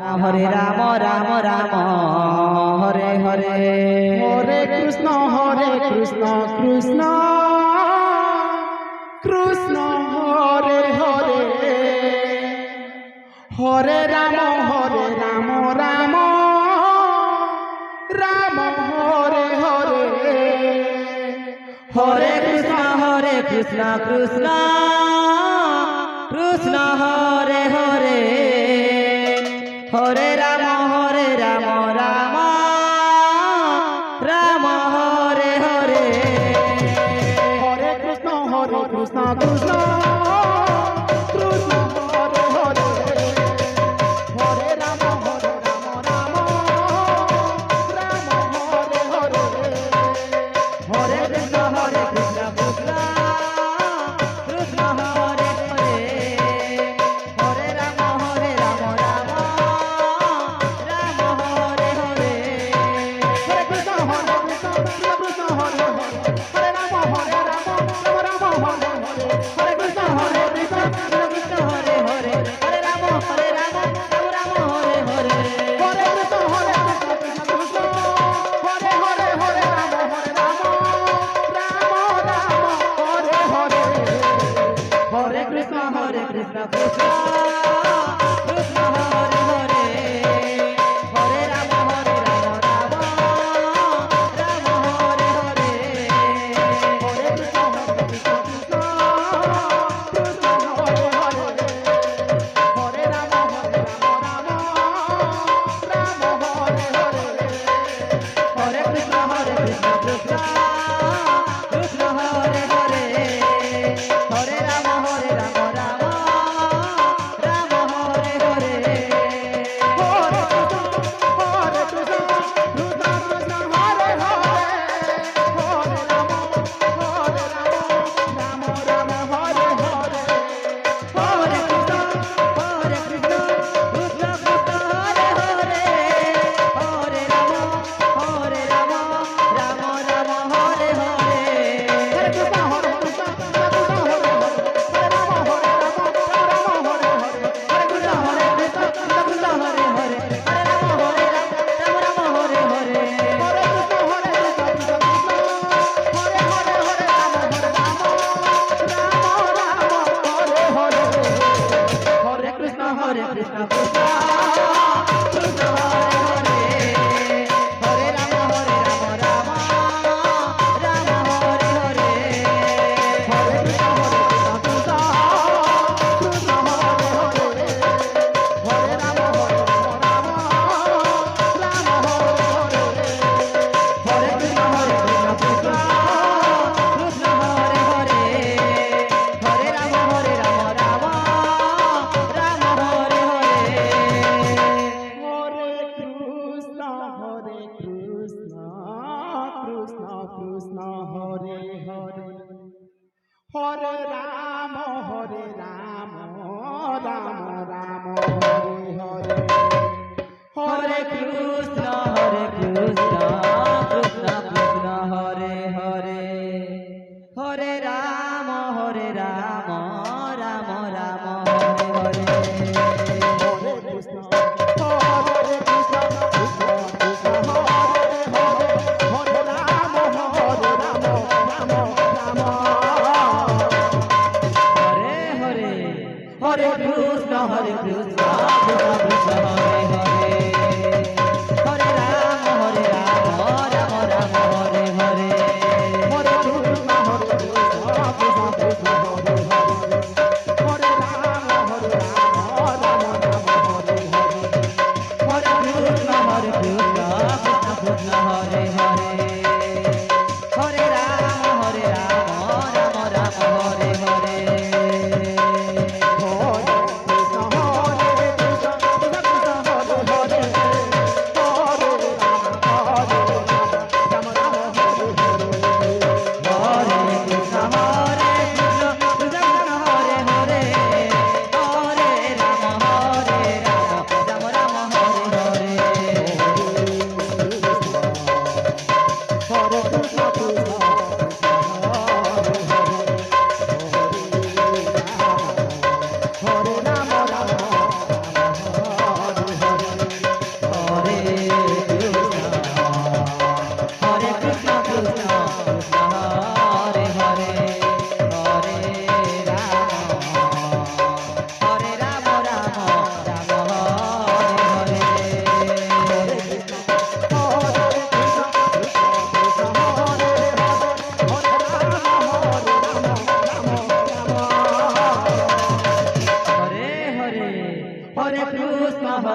হরে রাম রাম রাম হরে হরে হরে কৃষ্ণ কৃষ্ণ কৃষ্ণ হরে হরে হরে রাম রাম রাম হরে হরে হরে কৃষ্ণ কৃষ্ণ কৃষ্ণ হরে হরে হরে রাম রাম রাম হরে হরে হরে কৃষ্ণ কৃষ্ণ কৃষ্ণ হরে হরে হরে রাম রাম রাম হরে হরে হরে কৃষ্ণ কৃষ্ণ কৃষ্ণ হরে হরে হরে রাম রাম রাম হরে হরে হরে কৃষ্ণ কৃষ্ণ হরে হরে রাম রাম হরে হরে হরে কৃষ্ণ কৃষ্ণ কৃষ্ণ হরে হরে হরে রাম রাম রাম হরে হরে হরে কৃষ্ণ কৃষ্ণ হরে হরে হরে রাম রাম হরে হরে হরে কৃষ্ণ কৃষ্ণ কৃষ্ণ হরে হরে হরে রাম রাম রাম হরে হরে হরে কৃষ্ণ কৃষ্ণ হরে হরে হরে রাম রাম হরে হরে হরে কৃষ্ণ কৃষ্ণ কৃষ্ণ হরে হরে হরে রাম রাম রাম হরে হরে হরে কৃষ্ণ কৃষ্ণ কৃষ্ণ কৃষ্ণ হরে হরে হরে রাম রাম রাম হরে হরে হরে কৃষ্ণ কৃষ্ণ হরে হরে হরে রাম রাম হরে হরে হরে কৃষ্ণ কৃষ্ণ কৃষ্ণ কৃষ্ণ হরে হরে হরে রাম রাম রাম হরে হরে হরে কৃষ্ণ কৃষ্ণ কৃষ্ণ হরে হরে হরে রাম রাম রাম হরে হরে কৃষ্ণ হরে হরে হরে রাম রাম রাম হরে হরে হরে কৃষ্ণ কৃষ্ণ কৃষ্ণ হরে হরে হরে রাম রাম রাম হরে হরে হরে কৃষ্ণ কৃষ্ণ কৃষ্ণ হরে হরে হরে রাম রাম হরে হরে হরে কৃষ্ণ কৃষ্ণ কৃষ্ণ হরে হরে হরে রাম রাম রাম হরে হরে হরে কৃষ্ণ কৃষ্ণ কৃষ্ণ হরে হরে হরে রাম রাম রাম হরে হরে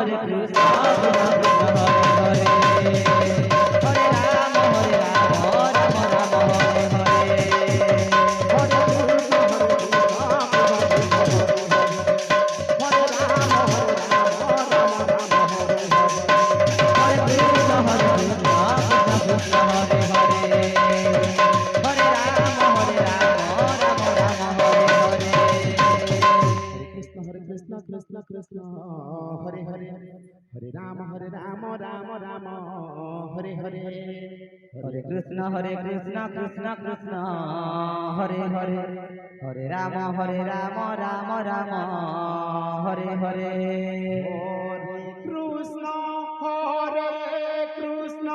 হরে কৃষ্ণ কৃষ্ণ হরে হরে হরে রাম রাম রাম হরে হরে कृष्ण कृष्ण हरे हरे हरे राम राम राम हरे हरे हरे कृष्ण कृष्ण कृष्ण हरे हरे हरे राम राम राम हरे हरे कृष्ण हरे Krishna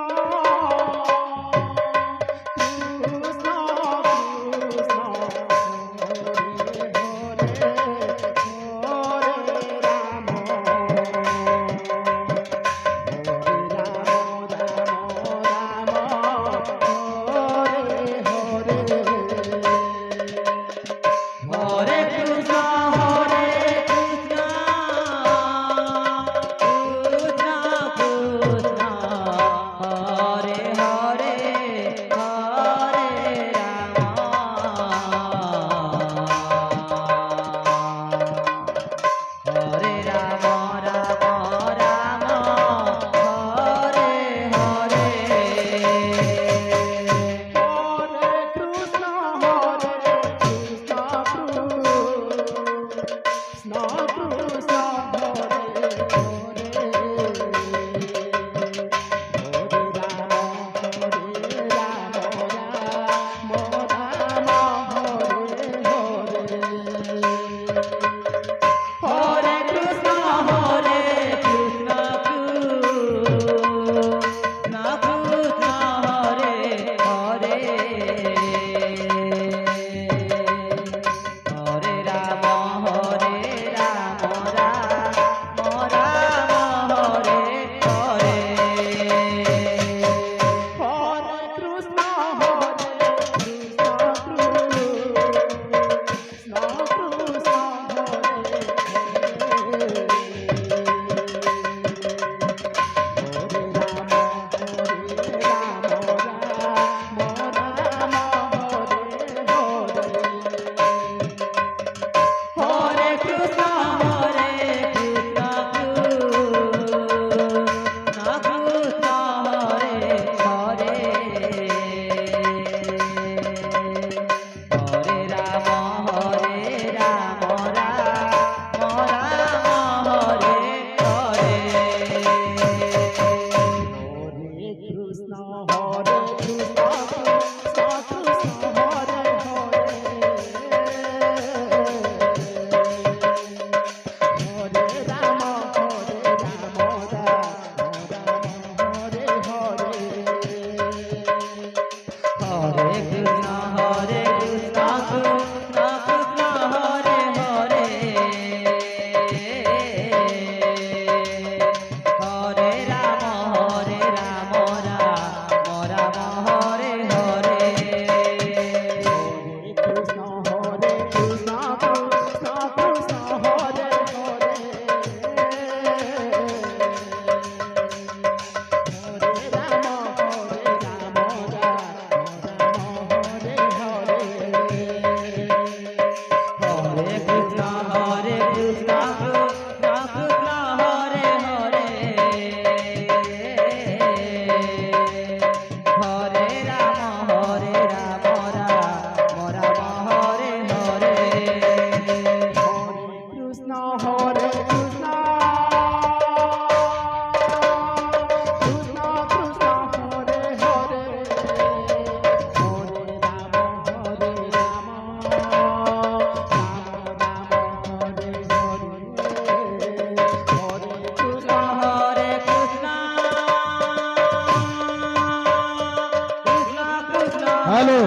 hello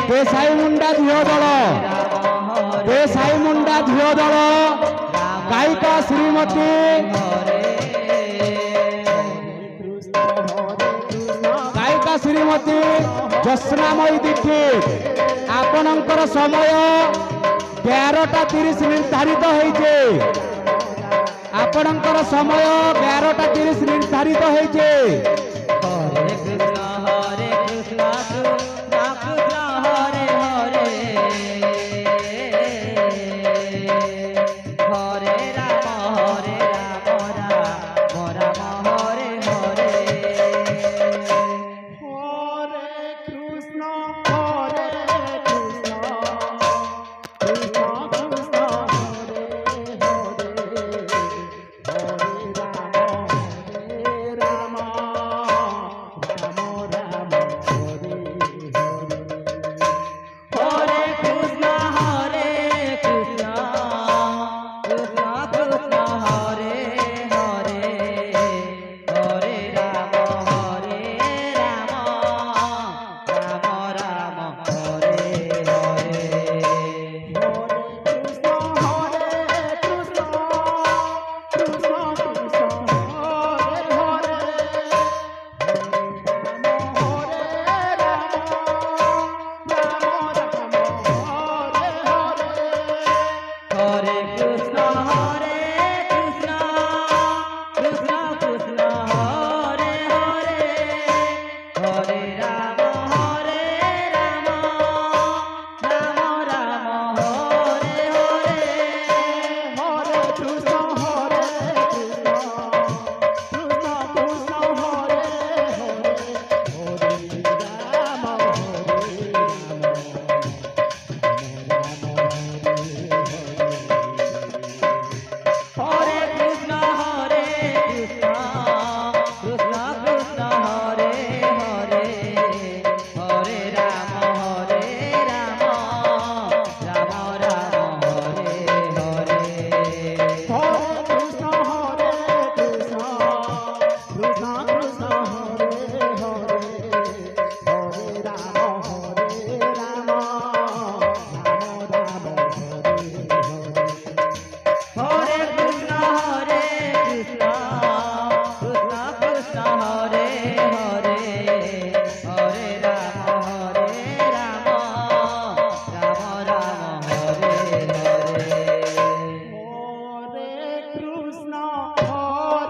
ते साई मुंडा धियो दल ते साई मुंडा धियो दल गायिका श्रीमती गायिका श्रीमती जस्नामयी दीक्षित आपणकर समय 11:30 निर्धारित होइछे। ଆପଣଙ୍କର ସମୟ 11ଟା 30 ନିର୍ଦ୍ଧାରିତ ହେଇଛି।